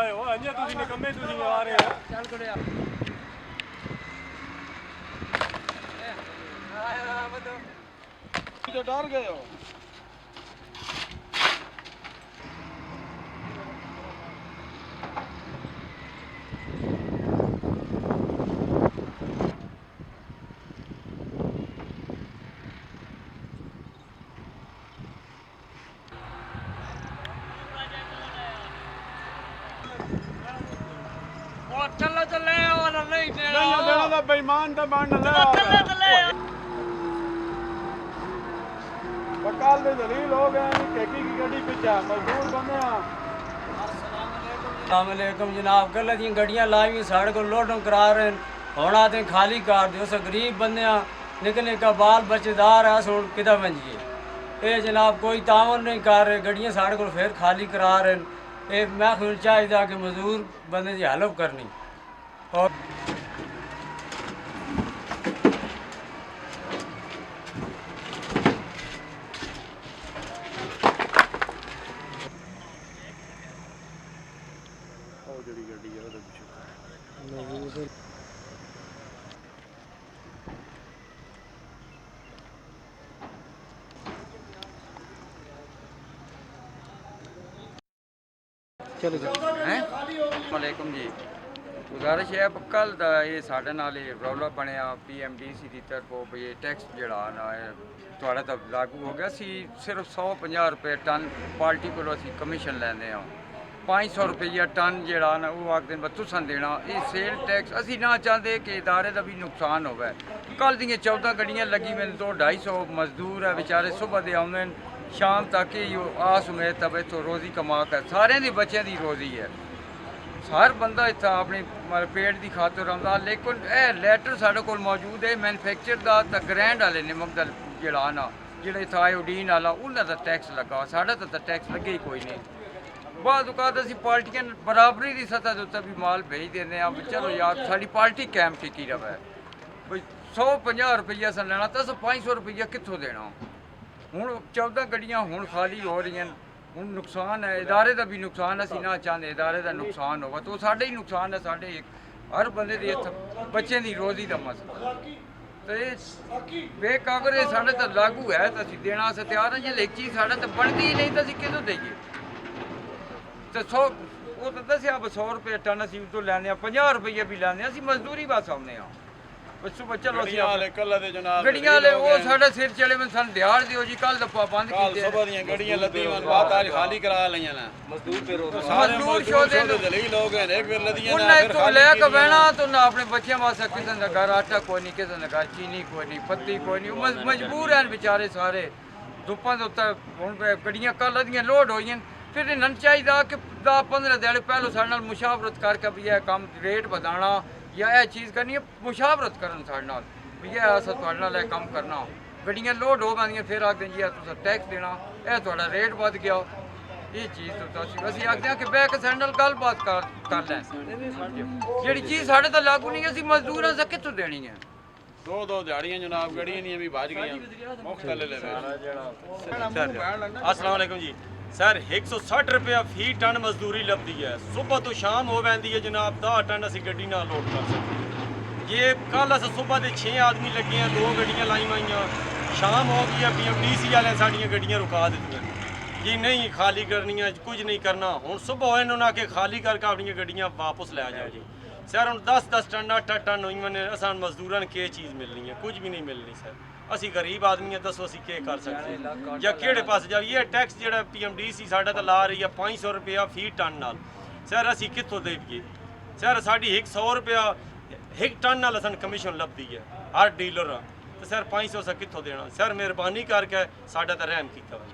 आए हो अंजे तुसी निकम्मे तुसी आ रहे हो चल कोड़े आ तो डर गए हो चले और नहीं देना तो बेईमान तो बन ले बकाल दे दलील हो गए केकी की गड्डी पीछे मजदूर बने अस्सलाम वालेकुम जनाब कल दी गड्डियां लाई साढ़े को लोडों करा रहे हुण आते खाली कर दो अस गरीब बंदे निक्के निक्का बाल बच्चेदार है हुण किदा मंजिए ये जनाब कोई तावन नहीं कर रहे गड्डियां साढ़े को फिर खाली करा रहे ये मैं खुद चाहिए कि मजदूर बंदे की हेल्प करनी और चलो हैं वालेकुम जी गुजारिश है कल का ये साढ़े नाल रौला बनया PMDC की तरफों भी ये टैक्स जड़ा ना थोड़ा तो लागू हो गया सी सिर्फ 150 रुपये टन पार्टी को असी कमीशन लेंदे हाँ 500 रुपया टन जड़ा ना वो आखते हैं तुसन देना ये सेल टैक्स असी ना चाहते कि इदारे का भी नुकसान होवे कल दी 14 गड्डियां लगी मैंने 200-250 मजदूर है बेचारे सुबह दे आउंदे शाम तक ही आस उम्मीद तब इतों रोज़ी कमा कर सारे दी बच्चों की रोज़ी है हर बंदा इतना अपनी पेट की खातर आंदा लेकिन यह लैटर साढ़े को मौजूद है मैनुफैक्चर का तो ग्रैंड वाले निमक का जड़ा ना जो इतना आयोडीन वाला उन्होंने टैक्स लगा साढ़ा तो टैक्स लगे ही कोई नहीं बाद औकात असी पार्टियां बराबरी की सतह के उत्ते भी माल भेज देने चलो यार साड़ी पार्टी कैंप टिकी रहे भाई 150 रुपया अस लेना तो अस 500 रुपया कितों देना हूँ 14 गड्डियां हूँ खाली हो रही हैं हूँ नुकसान है इदारे का भी नुकसान असी ना चाहते इदारे का नुकसान होगा तो साढ़े ही नुकसान है साढ़े हर बंदे की बच्चे की रोज़ी का मसला तो ये बेकागर साढ़े तो लागू है तो असी देना अस तैयार हैं जो एक चीज़ साढ़े तो बनती ही नहीं तो असी कितों देइए तो 100 वो तो दसिया 100 रुपये टन असी उतो लैने 50 रुपये भी लैने असी मजदूरी बस आने सुबह चलो गड्डियां वाले वो साढ़े सिर चढ़े में सन दिहाड़ दियो जी कल तो पाबंद कीते सुबह दी गड्डियां लदी मन बात आज खाली करा लईयां ना मजदूर पे रोज मजदूर शो दे दलील हो गए एक फिर लदियां ना फिर तो ले के बहना तो ना अपने बच्चों वास्ते किसे ने घर आटा कोई नहीं किसे ने घर चीनी कोई नहीं पत्ती कोई नहीं मजबूर हैं बेचारे सारे धुप्पां दे उत्ते हुण गड्डियां कल लदियां लोड होईयां फिर इन्हां चाहिए कि 10-15 दिहाड़े पहले साढ़े नाल मुशावरत करके भी यह कम रेट बधाना या यह चीज़ करनी है मुशावरत करन साढ़े नाल भी यह अस तुहाडे नाल कम करना गड्डियां लोड हो गंदियां फिर आखदे जी तुस टैक्स देना यह तुहाडा रेट बध गया ये चीज़ तो असीं आखदे हैं कि बह के साढ़े नाल गलबात कर लैं जिहड़ी चीज़ साढ़े तो लागू नहीं असीं मजदूर अस कित्थों देनी है दो दिहाड़ियां जनाब गड्डियां नहीं भी भज गई मुफ्त ले ले अस्सलाम वालेकुम जी सर 160 रुपया फी टन मजदूरी लगती है सुबह तो शाम हो वैंदी है जनाब 10 टन असी गड्डी ना लोड कर सकते ये कल अस सुबह के 6 आदमी लगे हैं 2 गड्डियां लाई माइया शाम हो गई है PMDC वाले साड़ियाँ गड्डियां रुका दी जी नहीं खाली करनी है कुछ नहीं करना हूँ सुबह होए उन्होंने आके खाली करके अपनी गड्डियां वापस लै जाओ जी सर हम 10-10 टन 8 टन हुई मैंने असान मजदूरों ने क्या चीज़ मिलनी है कुछ भी नहीं मिलनी सर असी गरीब आदमी हैं दसो असी क्या कर सकते हैं या केड़े पास जाओ ये टैक्स जो PMDC साढ़ा तो ला रही है 500 रुपया फी टन नाल सर असी कितों देइए सर साड़ी 100 रुपया एक टन नाल असन कमीशन लभदी है हर डीलर तो सर 500 से कितों देना सर मेहरबानी करके साढ़ा तो रहम किया